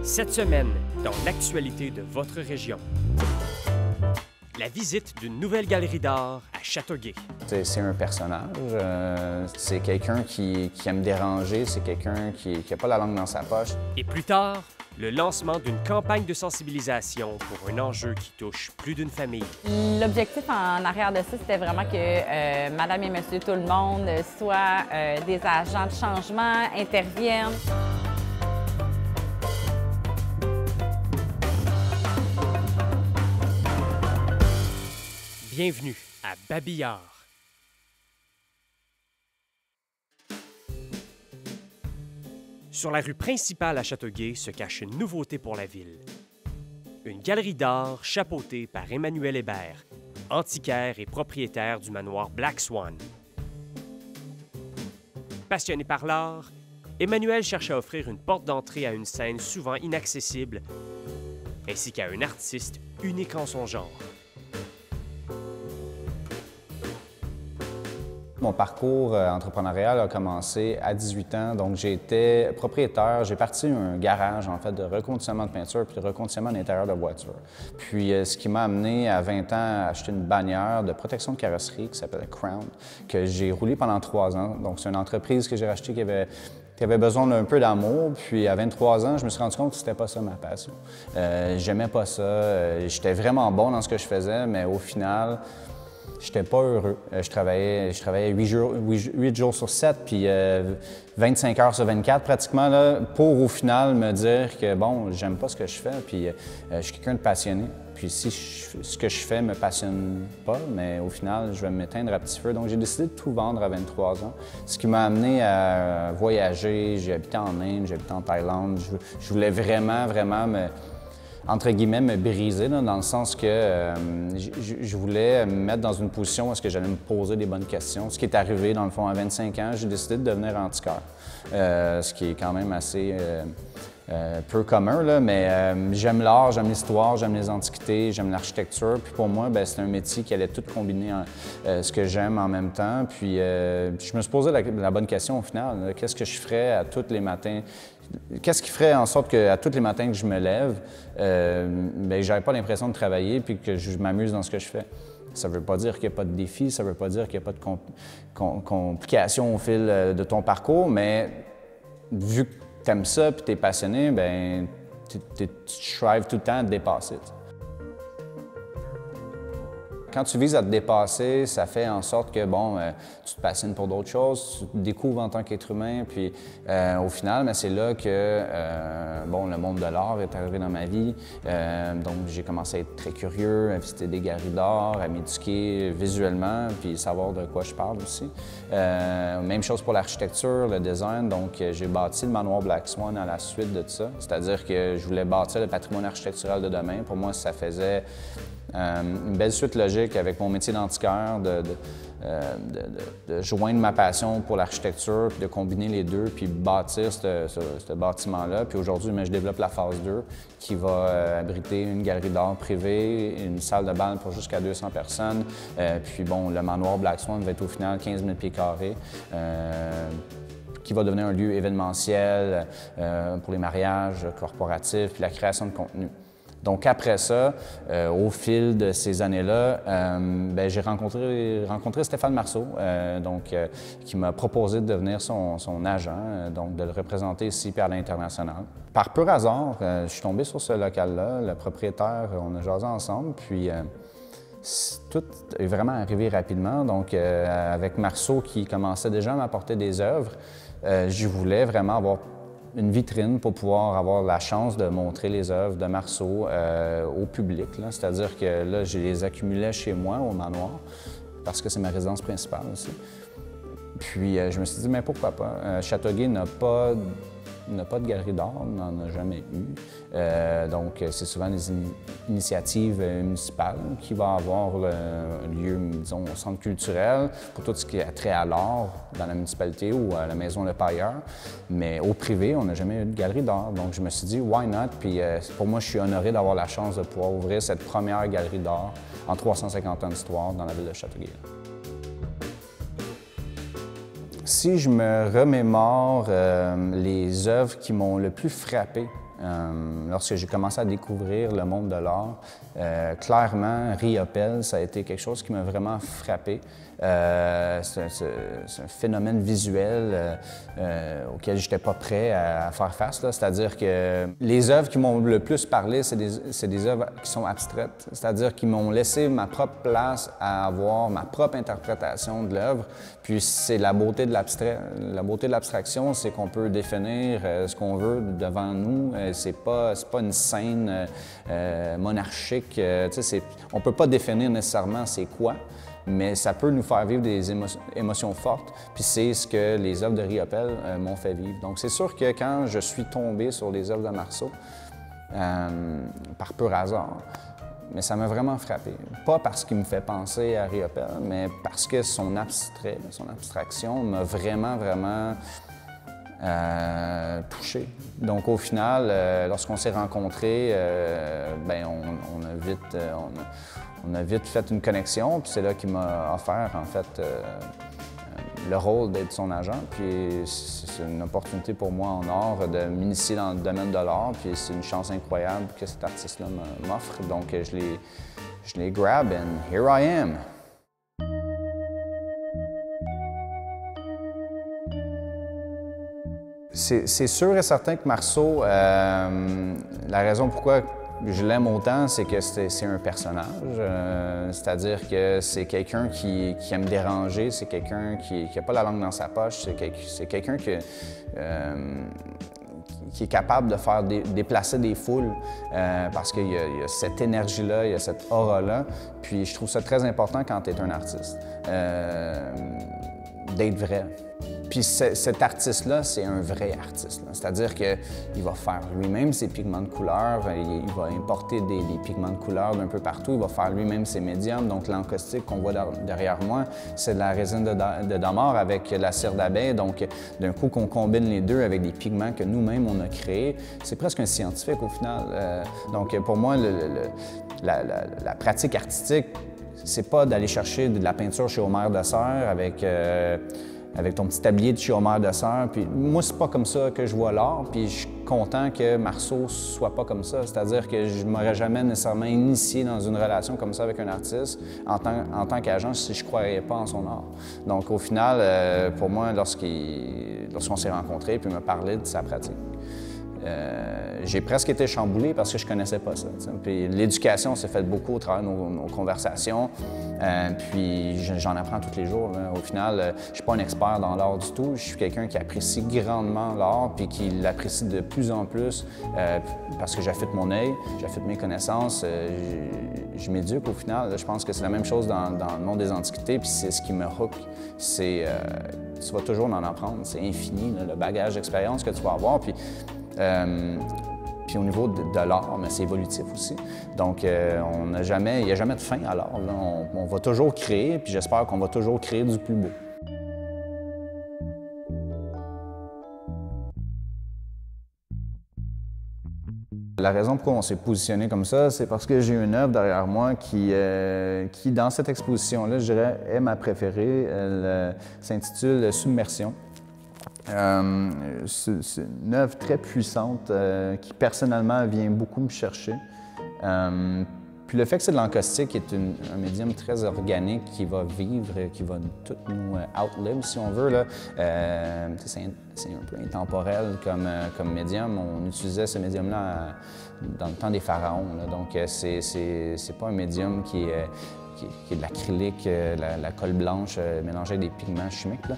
Cette semaine, dans l'actualité de votre région, la visite d'une nouvelle galerie d'art à Châteauguay. C'est un personnage, c'est quelqu'un qui aime déranger, c'est quelqu'un qui n'a pas la langue dans sa poche. Et plus tard, le lancement d'une campagne de sensibilisation pour un enjeu qui touche plus d'une famille. L'objectif en arrière de ça, c'était vraiment que madame et monsieur tout le monde soient des agents de changement, interviennent. Bienvenue à Babillard. Sur la rue principale à Châteauguay se cache une nouveauté pour la ville. Une galerie d'art chapeautée par Emmanuel Hébert, antiquaire et propriétaire du manoir Black Swan. Passionné par l'art, Emmanuel cherche à offrir une porte d'entrée à une scène souvent inaccessible, ainsi qu'à un artiste unique en son genre. Mon parcours entrepreneurial a commencé à 18 ans, donc j'ai été propriétaire, j'ai parti un garage en fait de reconditionnement de peinture puis de reconditionnement d'intérieur de voiture. Puis ce qui m'a amené à 20 ans à acheter une bannière de protection de carrosserie qui s'appelle Crown, que j'ai roulé pendant 3 ans. Donc c'est une entreprise que j'ai rachetée qui avait besoin d'un peu d'amour, puis à 23 ans, je me suis rendu compte que c'était pas ça ma passion. J'aimais pas ça, j'étais vraiment bon dans ce que je faisais, mais au final, j'étais pas heureux. Je travaillais 8 jours sur 7, puis 25 heures sur 24 pratiquement, là, pour au final me dire que bon, j'aime pas ce que je fais, puis je suis quelqu'un de passionné. Puis si ce que je fais me passionne pas, mais au final, je vais m'éteindre à petit feu. Donc j'ai décidé de tout vendre à 23 ans, ce qui m'a amené à voyager. J'ai habité en Inde, j'ai habité en Thaïlande. Je voulais vraiment entre guillemets, me briser, là, dans le sens que je voulais me mettre dans une position où est-ce que j'allais me poser des bonnes questions. Ce qui est arrivé, dans le fond, à 25 ans, j'ai décidé de devenir antiquaire, ce qui est quand même assez peu commun, là, mais j'aime l'art, j'aime l'histoire, j'aime les antiquités, j'aime l'architecture. Puis pour moi, c'est un métier qui allait tout combiner ce que j'aime en même temps. Puis je me suis posé la bonne question au final. Qu'est-ce que je ferais à tous les matins? Qu'est-ce qui ferait en sorte qu'à tous les matins que je me lève, j'avais pas l'impression de travailler puis que je m'amuse dans ce que je fais? Ça ne veut pas dire qu'il n'y a pas de défis, ça ne veut pas dire qu'il n'y a pas de complications au fil de ton parcours, mais vu que tu aimes ça et tu es passionné, tu strives tout le temps à te dépasser. Quand tu vises à te dépasser, ça fait en sorte que, tu te passionnes pour d'autres choses, tu te découvres en tant qu'être humain, puis au final, c'est là que, le monde de l'art est arrivé dans ma vie. Donc, j'ai commencé à être très curieux, à visiter des galeries d'art, à m'éduquer visuellement, puis savoir de quoi je parle aussi. Même chose pour l'architecture, le design. Donc, j'ai bâti le manoir Black Swan à la suite de ça. C'est-à-dire que je voulais bâtir le patrimoine architectural de demain. Pour moi, ça faisait une belle suite logique avec mon métier d'antiquaire, de joindre ma passion pour l'architecture, puis de combiner les deux, puis bâtir ce bâtiment-là. Puis aujourd'hui, je développe la phase 2 qui va abriter une galerie d'art privée, une salle de bal pour jusqu'à 200 personnes. Puis le manoir Black Swan va être au final 15 000 pieds carrés. Qui va devenir un lieu événementiel pour les mariages corporatifs, puis la création de contenu. Donc après ça, au fil de ces années-là, j'ai rencontré Stéphane Marceau, qui m'a proposé de devenir son agent, donc de le représenter ici puis à l'international. Par pur hasard, je suis tombé sur ce local-là, le propriétaire, on a jasé ensemble, puis tout est vraiment arrivé rapidement. Donc avec Marceau qui commençait déjà à m'apporter des œuvres, je voulais vraiment avoir une vitrine pour pouvoir avoir la chance de montrer les œuvres de Marceau au public. C'est-à-dire que là, je les accumulais chez moi, au manoir, parce que c'est ma résidence principale aussi. Puis je me suis dit, mais pourquoi pas? Châteauguay n'a pas de galerie d'art, on n'en a jamais eu. Donc, c'est souvent les initiatives municipales qui vont avoir un lieu, disons, au centre culturel pour tout ce qui a trait à l'art dans la municipalité ou à la Maison Le Pailleur. Mais au privé, on n'a jamais eu de galerie d'art. Donc, je me suis dit, why not? Puis pour moi, je suis honoré d'avoir la chance de pouvoir ouvrir cette première galerie d'art en 350 ans d'histoire dans la ville de Châteauguay. Si je me remémore les œuvres qui m'ont le plus frappé lorsque j'ai commencé à découvrir le monde de l'art, clairement, Riopelle, ça a été quelque chose qui m'a vraiment frappé. C'est un phénomène visuel auquel je n'étais pas prêt à faire face. C'est-à-dire que les œuvres qui m'ont le plus parlé, c'est des œuvres qui sont abstraites. C'est-à-dire qui m'ont laissé ma propre place à avoir ma propre interprétation de l'œuvre. Puis c'est la beauté de l'abstrait. La beauté de l'abstraction, c'est qu'on peut définir ce qu'on veut devant nous. C'est pas une scène monarchique. On ne peut pas définir nécessairement c'est quoi, mais ça peut nous faire vivre des émotions fortes, puis c'est ce que les œuvres de Riopelle m'ont fait vivre. Donc c'est sûr que quand je suis tombé sur les œuvres de Marceau, par pur hasard, mais ça m'a vraiment frappé. Pas parce qu'il me fait penser à Riopelle, mais parce que son abstrait, son abstraction m'a vraiment touché. Donc au final, lorsqu'on s'est rencontrés, on a vite fait une connexion, puis c'est là qu'il m'a offert, en fait, le rôle d'être son agent. Puis c'est une opportunité pour moi en art de m'initier dans le domaine de l'art, puis c'est une chance incroyable que cet artiste-là m'offre. Donc je l'ai grab and here I am. C'est sûr et certain que Marceau, la raison pourquoi je l'aime autant, c'est que c'est un personnage. C'est-à-dire que c'est quelqu'un qui aime déranger, c'est quelqu'un qui n'a pas la langue dans sa poche, c'est quelqu'un qui est capable de faire déplacer des foules parce qu'il y a cette énergie-là, il y a cette aura-là. Puis je trouve ça très important quand tu es un artiste, d'être vrai. Puis cet artiste-là, c'est un vrai artiste. C'est-à-dire qu'il va faire lui-même ses pigments de couleur, il va importer des pigments de couleur d'un peu partout, il va faire lui-même ses médiums. Donc l'encaustique qu'on voit derrière moi, c'est de la résine de dammar avec la cire d'abeille. Donc d'un coup qu'on combine les deux avec des pigments que nous-mêmes on a créés, c'est presque un scientifique au final. Donc pour moi, la pratique artistique, c'est pas d'aller chercher de la peinture chez Omer Dessert avec ton petit tablier de chez Omer Dessert. Puis moi, c'est pas comme ça que je vois l'art, puis je suis content que Marceau soit pas comme ça. C'est-à-dire que je m'aurais jamais nécessairement initié dans une relation comme ça avec un artiste en tant qu'agent si je croyais pas en son art. Donc au final, pour moi, lorsqu'on s'est rencontrés puis il m'a parlé de sa pratique, j'ai presque été chamboulé parce que je connaissais pas ça. Puis l'éducation s'est faite beaucoup au travers de nos conversations. Puis j'en apprends tous les jours. Là. Au final, je suis pas un expert dans l'art du tout. Je suis quelqu'un qui apprécie grandement l'art puis qui l'apprécie de plus en plus parce que j'affûte mon œil, j'affûte mes connaissances, je m'éduque au final. Je pense que c'est la même chose dans le monde des antiquités puis c'est ce qui me hook. Tu vas toujours en apprendre. C'est infini, là, le bagage d'expérience que tu vas avoir. Puis au niveau de l'art, c'est évolutif aussi. Donc, il n'y a jamais de fin à l'art. On va toujours créer, puis j'espère qu'on va toujours créer du plus beau. La raison pourquoi on s'est positionné comme ça, c'est parce que j'ai une œuvre derrière moi qui dans cette exposition-là, je dirais, est ma préférée. Elle s'intitule « Submersion ». C'est une œuvre très puissante qui, personnellement, vient beaucoup me chercher. Puis le fait que c'est de l'encaustique, qui est un médium très organique, qui va vivre, qui va tout nous outlive, si on veut, là. C'est un peu intemporel comme médium. On utilisait ce médium-là dans le temps des pharaons. Là. Donc c'est pas un médium qui est de l'acrylique, la colle blanche mélangée avec des pigments chimiques. Là.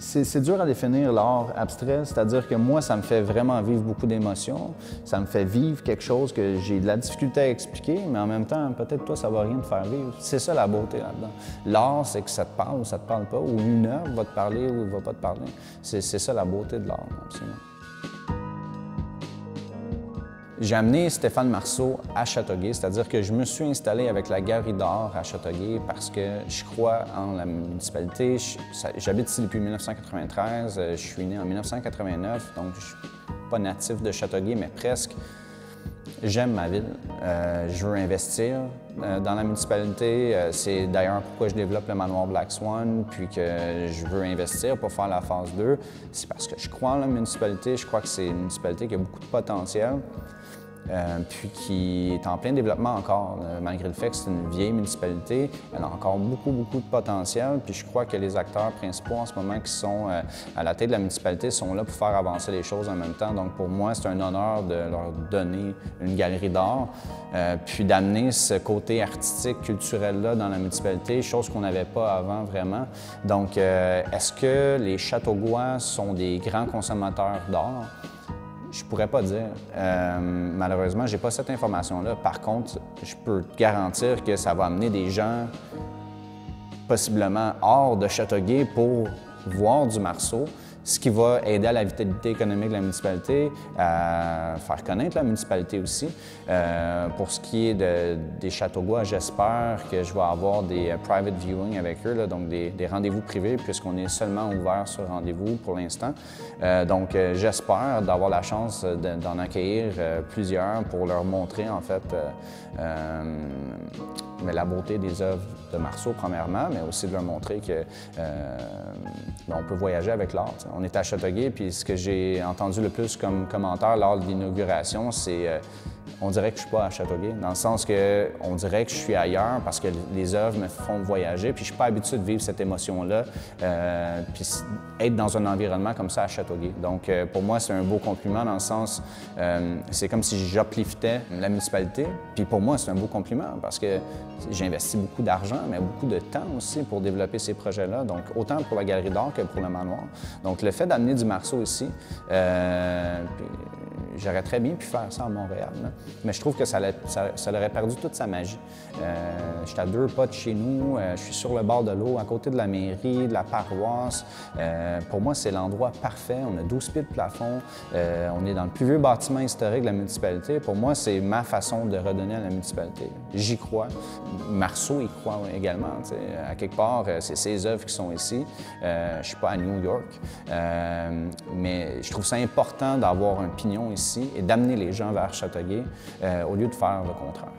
C'est dur à définir l'art abstrait, c'est-à-dire que moi, ça me fait vraiment vivre beaucoup d'émotions. Ça me fait vivre quelque chose que j'ai de la difficulté à expliquer, mais en même temps, peut-être toi, ça va rien te faire vivre. C'est ça la beauté là-dedans. L'art, c'est que ça te parle ou ça te parle pas, ou une œuvre va te parler ou va pas te parler. C'est ça la beauté de l'art, absolument. J'ai amené Stéphane Marceau à Châteauguay, c'est-à-dire que je me suis installé avec la Galerie d'art à Châteauguay parce que je crois en la municipalité. J'habite ici depuis 1993, je suis né en 1989, donc je ne suis pas natif de Châteauguay, mais presque. J'aime ma ville. Je veux investir dans la municipalité. C'est d'ailleurs pourquoi je développe le manoir Black Swan, puis que je veux investir pour faire la phase 2. C'est parce que je crois en la municipalité. Je crois que c'est une municipalité qui a beaucoup de potentiel. Puis qui est en plein développement encore. Malgré le fait que c'est une vieille municipalité, elle a encore beaucoup de potentiel. Puis je crois que les acteurs principaux en ce moment qui sont à la tête de la municipalité sont là pour faire avancer les choses en même temps. Donc pour moi, c'est un honneur de leur donner une galerie d'art, puis d'amener ce côté artistique, culturel-là dans la municipalité, chose qu'on n'avait pas avant vraiment. Donc est-ce que les Châteauguois sont des grands consommateurs d'art? Je pourrais pas dire. Malheureusement, j'ai pas cette information-là. Par contre, je peux te garantir que ça va amener des gens possiblement hors de Châteauguay pour voir du Marceau, ce qui va aider à la vitalité économique de la municipalité, à faire connaître la municipalité aussi. Pour ce qui est des Châteauguois, j'espère que je vais avoir des private viewing avec eux, là, donc des rendez-vous privés, puisqu'on est seulement ouvert sur rendez-vous pour l'instant. Donc j'espère d'avoir la chance d'en accueillir plusieurs pour leur montrer en fait mais la beauté des œuvres de Marceau, premièrement, mais aussi de leur montrer que on peut voyager avec l'art. On est à Châteauguay, puis ce que j'ai entendu le plus comme commentaire lors de l'inauguration, c'est on dirait que je ne suis pas à Châteauguay, dans le sens que on dirait que je suis ailleurs parce que les œuvres me font voyager, puis je ne suis pas habitué de vivre cette émotion-là, puis être dans un environnement comme ça à Châteauguay. Donc pour moi, c'est un beau compliment dans le sens, c'est comme si j'upliftais la municipalité, puis pour moi, c'est un beau compliment parce que j'ai investi beaucoup d'argent, mais beaucoup de temps aussi pour développer ces projets-là, donc autant pour la galerie d'art que pour le manoir. Donc le fait d'amener du Marceau ici, j'aurais très bien pu faire ça à Montréal, là. Mais je trouve que ça aurait perdu toute sa magie. Je suis à 2 pas de chez nous, je suis sur le bord de l'eau, à côté de la mairie, de la paroisse. Pour moi, c'est l'endroit parfait. On a 12 pieds de plafond, on est dans le plus vieux bâtiment historique de la municipalité. Pour moi, c'est ma façon de redonner à la municipalité. J'y crois. Marceau y croit également. T'sais. À quelque part, c'est ses œuvres qui sont ici. Je ne suis pas à New York, mais je trouve ça important d'avoir un pignon ici et d'amener les gens vers Châteauguay au lieu de faire le contraire.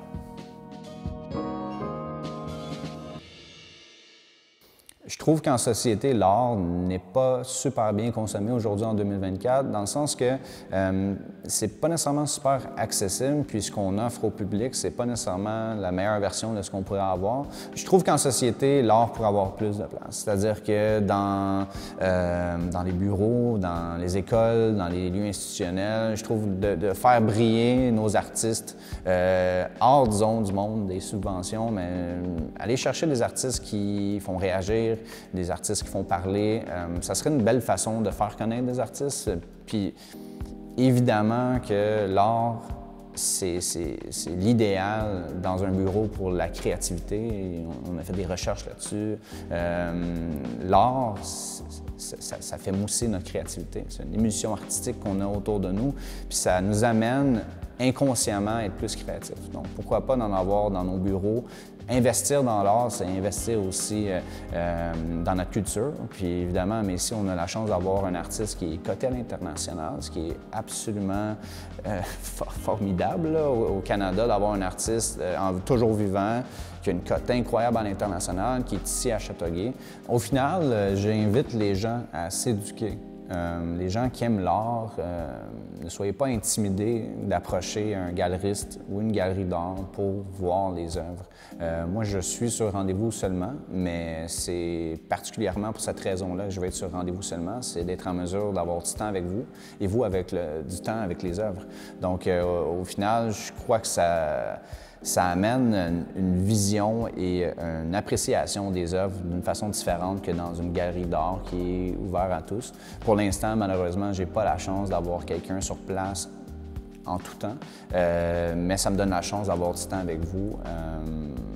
Je trouve qu'en société, l'art n'est pas super bien consommé aujourd'hui en 2024, dans le sens que c'est pas nécessairement super accessible, puis ce qu'on offre au public, c'est pas nécessairement la meilleure version de ce qu'on pourrait avoir. Je trouve qu'en société, l'art pourrait avoir plus de place. C'est-à-dire que dans les bureaux, dans les écoles, dans les lieux institutionnels, je trouve de faire briller nos artistes hors, disons, du monde des subventions, mais aller chercher des artistes qui font réagir, des artistes qui font parler. Ça serait une belle façon de faire connaître des artistes. Puis évidemment que l'art, c'est l'idéal dans un bureau pour la créativité. On a fait des recherches là-dessus. L'art, ça fait mousser notre créativité. C'est une émulsion artistique qu'on a autour de nous, puis ça nous amène inconsciemment à être plus créatifs. Donc pourquoi pas d'en avoir dans nos bureaux. Investir dans l'art, c'est investir aussi dans notre culture. Puis évidemment, mais ici, on a la chance d'avoir un artiste qui est coté à l'international, ce qui est absolument formidable là, au Canada, d'avoir un artiste toujours vivant, qui a une cote incroyable à l'international, qui est ici à Châteauguay. Au final, j'invite les gens à s'éduquer. Les gens qui aiment l'art, ne soyez pas intimidés d'approcher un galeriste ou une galerie d'art pour voir les œuvres. Moi, je suis sur rendez-vous seulement, mais c'est particulièrement pour cette raison-là que je vais être sur rendez-vous seulement, c'est d'être en mesure d'avoir du temps avec vous et vous avec du temps avec les œuvres. Donc, au final, je crois que ça amène une vision et une appréciation des œuvres d'une façon différente que dans une galerie d'art qui est ouverte à tous. Pour l'instant, malheureusement, je n'ai pas la chance d'avoir quelqu'un sur place en tout temps, mais ça me donne la chance d'avoir du temps avec vous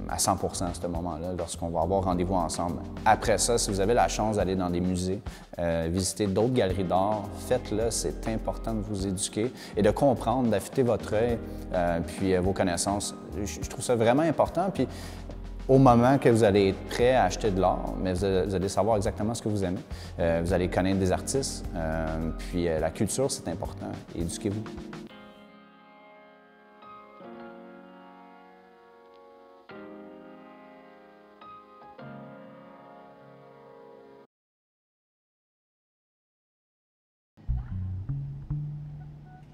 à 100% à ce moment-là, lorsqu'on va avoir rendez-vous ensemble. Après ça, si vous avez la chance d'aller dans des musées, visiter d'autres galeries d'art, faites-le, c'est important de vous éduquer et de comprendre, d'affûter votre œil, puis vos connaissances. Je trouve ça vraiment important. Puis au moment que vous allez être prêt à acheter de l'art, mais vous allez savoir exactement ce que vous aimez. Vous allez connaître des artistes, puis la culture, c'est important. Éduquez-vous.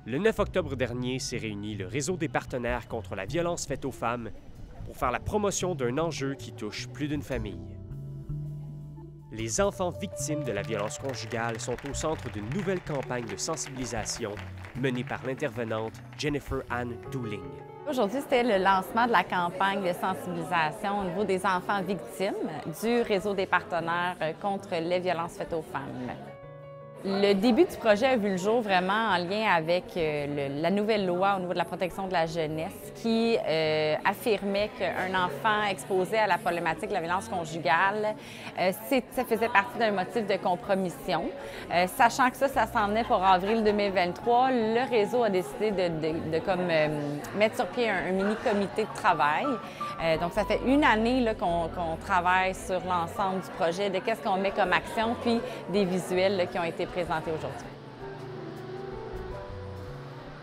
Le 9 octobre dernier s'est réuni le réseau des partenaires contre la violence faite aux femmes pour faire la promotion d'un enjeu qui touche plus d'une famille. Les enfants victimes de la violence conjugale sont au centre d'une nouvelle campagne de sensibilisation menée par l'intervenante Jennifer Ann Dooling. Aujourd'hui, c'était le lancement de la campagne de sensibilisation au niveau des enfants victimes du réseau des partenaires contre les violences faites aux femmes. Le début du projet a vu le jour vraiment en lien avec la nouvelle loi au niveau de la protection de la jeunesse qui affirmait qu'un enfant exposé à la problématique de la violence conjugale, ça faisait partie d'un motif de compromission. Sachant que ça s'en venait pour avril 2023, le réseau a décidé de mettre sur pied un mini-comité de travail. Donc, ça fait une année qu'on travaille sur l'ensemble du projet, de qu'est-ce qu'on met comme action, puis des visuels là, qui ont été présentés aujourd'hui.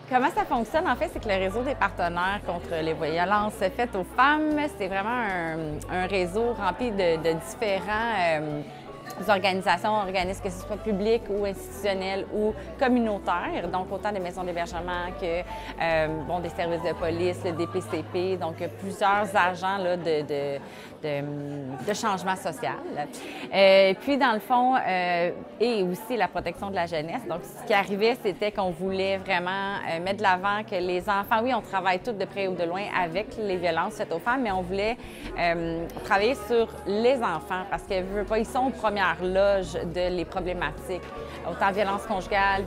Comment ça fonctionne, en fait, c'est que le réseau des partenaires contre les violences faites aux femmes, c'est vraiment un réseau rempli de différents organisations, organismes, que ce soit publics ou institutionnels ou communautaires, donc autant des maisons d'hébergement que des services de police, le DPCP, donc plusieurs agents là, de changement social. Puis, dans le fond, et aussi la protection de la jeunesse. Donc, ce qui arrivait, c'était qu'on voulait vraiment mettre de l'avant que les enfants, oui, on travaille tous de près ou de loin avec les violences faites aux femmes, mais on voulait travailler sur les enfants parce qu'ils ils sont aux premières loges de les problématiques, autant violence conjugale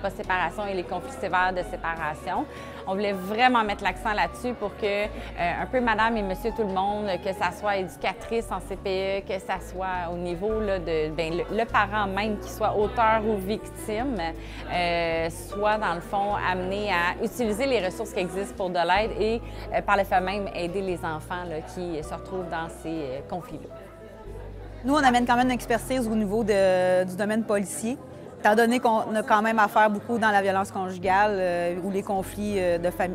post-séparation et les conflits sévères de séparation. On voulait vraiment mettre l'accent là-dessus pour que un peu madame et monsieur tout le monde, que ça soit éducatrice en CPE, que ça soit au niveau là, le parent même qui soit auteur ou victime, soit dans le fond amené à utiliser les ressources qui existent pour de l'aide et par le fait même aider les enfants là, qui se retrouvent dans ces conflits-là. Nous, on amène quand même une expertise au niveau du domaine policier, étant donné qu'on a quand même affaire beaucoup dans la violence conjugale ou les conflits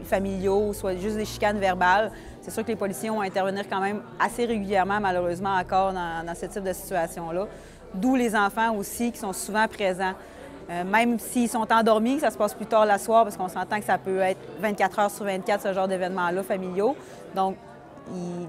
familiaux, soit juste des chicanes verbales. C'est sûr que les policiers ont à intervenir quand même assez régulièrement, malheureusement, encore dans ce type de situation-là. D'où les enfants aussi qui sont souvent présents. Même s'ils sont endormis, ça se passe plus tard la soir, parce qu'on s'entend que ça peut être 24 heures sur 24, ce genre d'événements-là familiaux. Donc,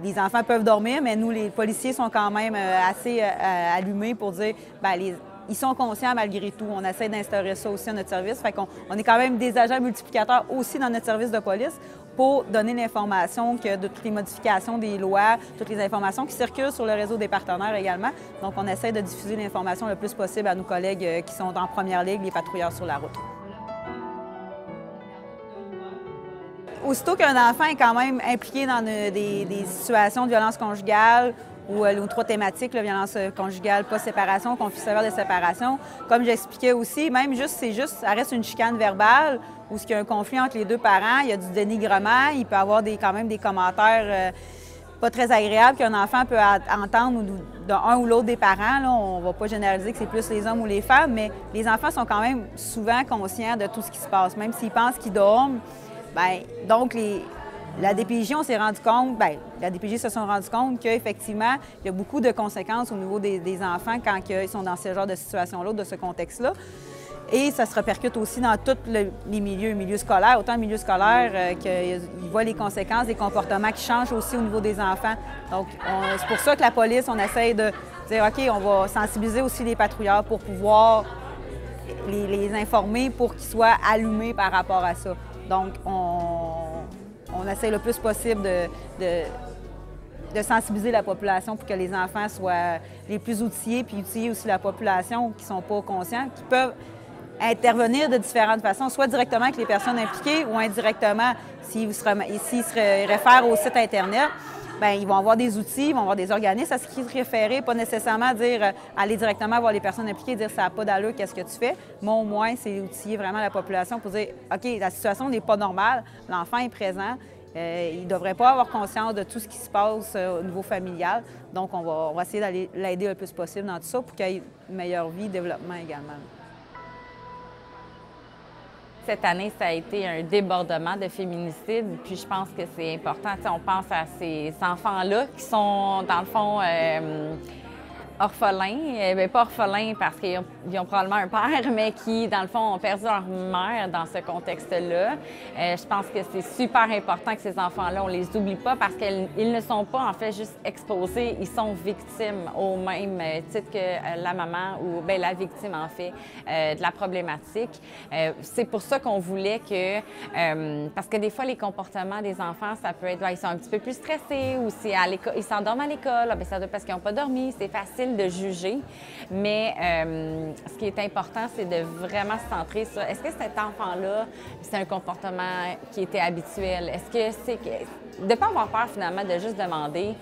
les enfants peuvent dormir, mais nous, les policiers sont quand même assez allumés pour dire bien, ils sont conscients malgré tout. On essaie d'instaurer ça aussi à notre service. Fait qu'on est quand même des agents multiplicateurs aussi dans notre service de police pour donner l'information que de toutes les modifications des lois, toutes les informations qui circulent sur le réseau des partenaires également. Donc, on essaie de diffuser l'information le plus possible à nos collègues qui sont en première ligne, les patrouilleurs sur la route. Aussitôt qu'un enfant est quand même impliqué dans des situations de violence conjugale ou aux trois thématiques, la violence conjugale, post-séparation, conflit sévère de séparation, comme j'expliquais aussi, même ça reste une chicane verbale où il y a un conflit entre les deux parents, il y a du dénigrement, il peut y avoir quand même des commentaires pas très agréables qu'un enfant peut entendre d'un ou l'autre des parents. Là, on ne va pas généraliser que c'est plus les hommes ou les femmes, mais les enfants sont quand même souvent conscients de tout ce qui se passe, même s'ils pensent qu'ils dorment. Bien, donc, la DPJ, on s'est rendu compte, bien, la DPJ se sont rendus compte qu'effectivement, il y a beaucoup de conséquences au niveau des enfants quand ils sont dans ce genre de situation-là, de ce contexte-là. Et ça se répercute aussi dans tous les milieux scolaires, autant le milieu scolaire qu'ils voient les conséquences des comportements qui changent aussi au niveau des enfants. Donc, c'est pour ça que la police, on essaye de dire, OK, on va sensibiliser aussi les patrouilleurs pour pouvoir les informer pour qu'ils soient allumés par rapport à ça. Donc, on essaie le plus possible de sensibiliser la population pour que les enfants soient les plus outillés, puis outiller aussi la population qui ne sont pas conscients, qui peuvent intervenir de différentes façons, soit directement avec les personnes impliquées ou indirectement, s'ils se réfèrent au site Internet. Bien, ils vont avoir des outils, ils vont avoir des organismes à ce qui se référer, pas nécessairement dire aller directement voir les personnes impliquées et dire ça n'a pas d'allure, qu'est-ce que tu fais. Mais au moins, c'est outiller vraiment la population pour dire OK, la situation n'est pas normale, l'enfant est présent, il ne devrait pas avoir conscience de tout ce qui se passe au niveau familial. Donc, on va essayer d'aller l'aider le plus possible dans tout ça pour qu'il ait une meilleure vie, développement également. Cette année, ça a été un débordement de féminicide, puis je pense que c'est important. On pense à ces enfants-là qui sont, dans le fond, orphelins, bien, pas orphelins parce qu'ils ont probablement un père, mais qui, dans le fond, ont perdu leur mère dans ce contexte-là. Je pense que c'est super important que ces enfants-là, on les oublie pas parce qu'ils ne sont pas, en fait, juste exposés, ils sont victimes au même titre que la maman ou bien la victime, en fait, de la problématique. C'est pour ça qu'on voulait que... parce que des fois, les comportements des enfants, ça peut être... ils sont un petit peu plus stressés ou si à l'école, ils s'endorment à l'école, bien, ça doit parce qu'ils n'ont pas dormi, c'est facile de juger, mais ce qui est important, c'est de vraiment se centrer sur est-ce que cet enfant-là, c'est un comportement qui était habituel? Est-ce que c'est... De ne pas avoir peur, finalement, de juste demander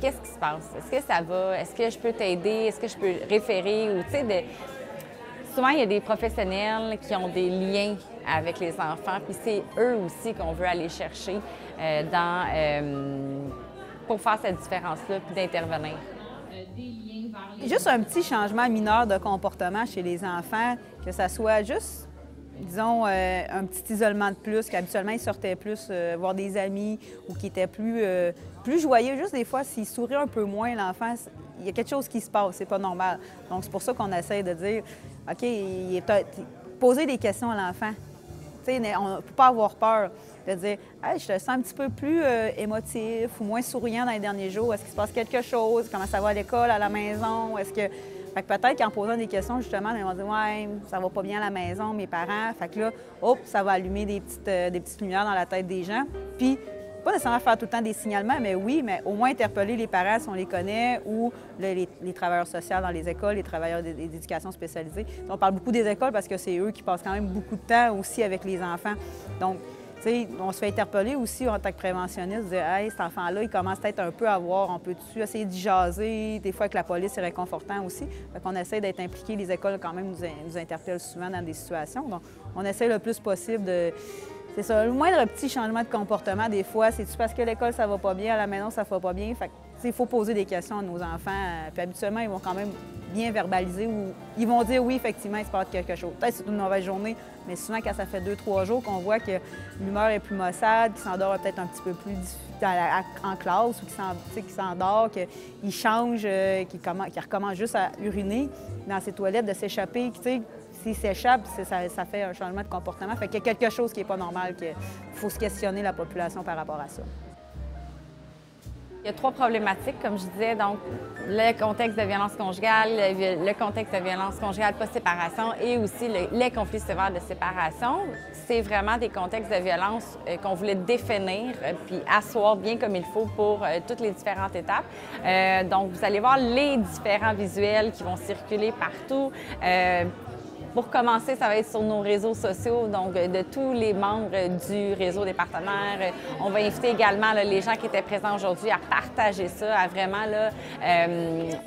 qu'est-ce qui se passe? Est-ce que ça va? Est-ce que je peux t'aider? Est-ce que je peux référer? Ou, tu sais, souvent, il y a des professionnels qui ont des liens avec les enfants, puis c'est eux aussi qu'on veut aller chercher pour faire cette différence-là, puis d'intervenir. Juste un petit changement mineur de comportement chez les enfants, que ça soit juste, disons, un petit isolement de plus, qu'habituellement, ils sortaient plus voir des amis ou qui étaient plus joyeux. Juste des fois, s'ils sourient un peu moins, l'enfant, il y a quelque chose qui se passe, c'est pas normal. Donc, c'est pour ça qu'on essaie de dire, OK, poser des questions à l'enfant. Tu sais, on ne peut pas avoir peur de dire hey, je te sens un petit peu plus émotif ou moins souriant dans les derniers jours. Est-ce qu'il se passe quelque chose? Comment ça va à l'école, à la maison? Est-ce que... Fait que peut-être qu'en posant des questions, justement, ils vont dire ouais, ça va pas bien à la maison, mes parents. Fait que là, hop, ça va allumer des petites lumières dans la tête des gens. Puis, pas nécessairement faire tout le temps des signalements, mais oui, mais au moins interpeller les parents si on les connaît ou les travailleurs sociaux dans les écoles, les travailleurs d'éducation spécialisée. On parle beaucoup des écoles parce que c'est eux qui passent quand même beaucoup de temps aussi avec les enfants. Donc, tu sais, on se fait interpeller aussi en tant que préventionniste, de dire « Hey, cet enfant-là, il commence peut-être un peu à voir, on peut-tu essayer d'y jaser? » Des fois, avec la police, c'est réconfortant aussi. Fait qu'on essaie d'être impliqués. Les écoles, quand même, nous interpellent souvent dans des situations. Donc, on essaie le plus possible de... C'est ça, le moindre petit changement de comportement, des fois, c'est-tu parce que l'école, ça va pas bien, à la maison, ça va pas bien? Fait que, il faut poser des questions à nos enfants. Puis habituellement, ils vont quand même bien verbaliser ou ils vont dire oui, effectivement, il se passe quelque chose. Peut-être que c'est une mauvaise journée, mais souvent, quand ça fait 2-3 jours qu'on voit que l'humeur est plus maussade, qu'il s'endort peut-être un petit peu plus en classe ou qu'il s'endort, qu'il change, qu'il recommence juste à uriner dans ses toilettes, de s'échapper, tu sais. S'il s'échappe, ça fait un changement de comportement. Fait qu'il y a quelque chose qui n'est pas normal, qu'il faut se questionner la population par rapport à ça. Il y a 3 problématiques, comme je disais, donc le contexte de violence conjugale, le contexte de violence conjugale post-séparation et aussi les conflits sévères de séparation. C'est vraiment des contextes de violence qu'on voulait définir puis asseoir bien comme il faut pour toutes les différentes étapes. Donc, vous allez voir les différents visuels qui vont circuler partout. Pour commencer, ça va être sur nos réseaux sociaux, donc de tous les membres du réseau des partenaires. On va inviter également là, les gens qui étaient présents aujourd'hui à partager ça, à vraiment là,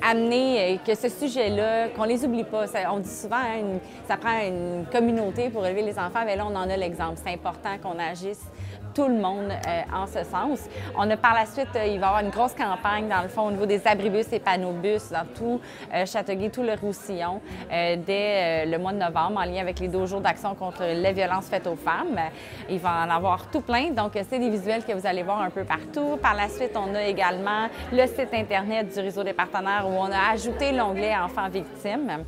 amener que ce sujet-là, qu'on les oublie pas. On dit souvent, hein, ça prend une communauté pour élever les enfants, mais là, on en a l'exemple. C'est important qu'on agisse tout le monde en ce sens. On a par la suite, il va y avoir une grosse campagne, dans le fond, au niveau des abribus et panneaux-bus dans tout Châteauguay, tout le Roussillon, dès le mois de novembre, en lien avec les 2 jours d'action contre les violences faites aux femmes. Il va en avoir tout plein, donc c'est des visuels que vous allez voir un peu partout. Par la suite, on a également le site Internet du réseau des partenaires où on a ajouté l'onglet « Enfants victimes ».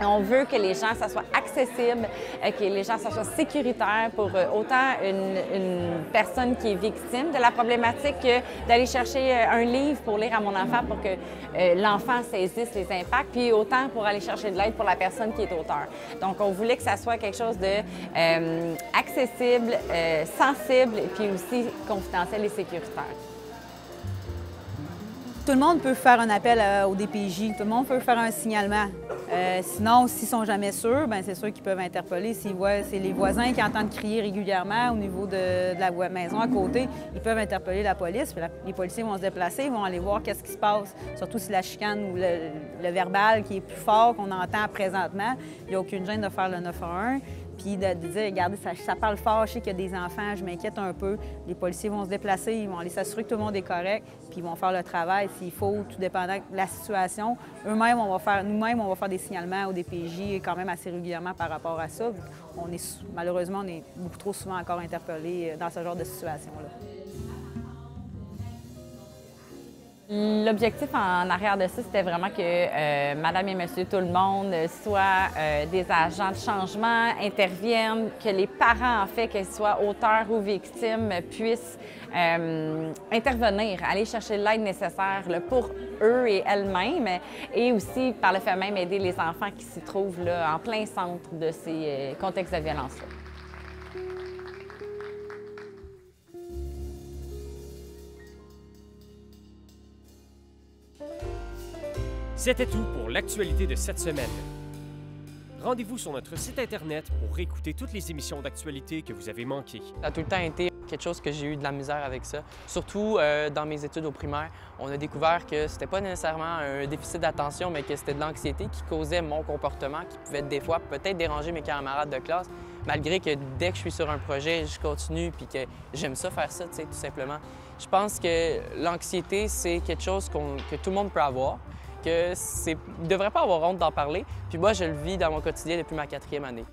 On veut que les gens, ça soit accessible, que les gens, ça soit sécuritaire pour autant une personne qui est victime de la problématique que d'aller chercher un livre pour lire à mon enfant pour que l'enfant saisisse les impacts, puis autant pour aller chercher de l'aide pour la personne qui est auteur. Donc, on voulait que ça soit quelque chose de accessible, sensible, et puis aussi confidentiel et sécuritaire. Tout le monde peut faire un appel au DPJ, tout le monde peut faire un signalement. Sinon, s'ils ne sont jamais sûrs, bien, c'est sûr qu'ils peuvent interpeller. S'ils voient, c'est les voisins qui entendent crier régulièrement au niveau de la maison à côté, ils peuvent interpeller la police. Puis les policiers vont se déplacer, ils vont aller voir qu'est-ce qui se passe, surtout si la chicane ou le verbal qui est plus fort qu'on entend présentement. Il n'y a aucune gêne de faire le 911. Puis de dire, regardez, ça parle fort, je sais qu'il y a des enfants, je m'inquiète un peu. Les policiers vont se déplacer, ils vont aller s'assurer que tout le monde est correct, puis ils vont faire le travail s'il faut, tout dépendant de la situation. Nous-mêmes, on va faire des signalements au DPJ quand même assez régulièrement par rapport à ça. Malheureusement, on est beaucoup trop souvent encore interpellés dans ce genre de situation-là. L'objectif en arrière de ça, c'était vraiment que madame et monsieur tout le monde soient des agents de changement, interviennent, que les parents, en fait, qu'ils soient auteurs ou victimes, puissent intervenir, aller chercher l'aide nécessaire là, pour eux et elles-mêmes, et aussi, par le fait même, aider les enfants qui s'y trouvent là, en plein centre de ces contextes de violence-là. C'était tout pour l'actualité de cette semaine. Rendez-vous sur notre site Internet pour réécouter toutes les émissions d'actualité que vous avez manquées. Ça a tout le temps été quelque chose que j'ai eu de la misère avec ça. Surtout dans mes études au primaire, on a découvert que c'était pas nécessairement un déficit d'attention, mais que c'était de l'anxiété qui causait mon comportement, qui pouvait des fois peut-être déranger mes camarades de classe, malgré que dès que je suis sur un projet, je continue puis que j'aime ça faire ça, tu sais, tout simplement. Je pense que l'anxiété, c'est quelque chose que tout le monde peut avoir, que ne devrait pas avoir honte d'en parler. Puis moi, je le vis dans mon quotidien depuis ma 4e année.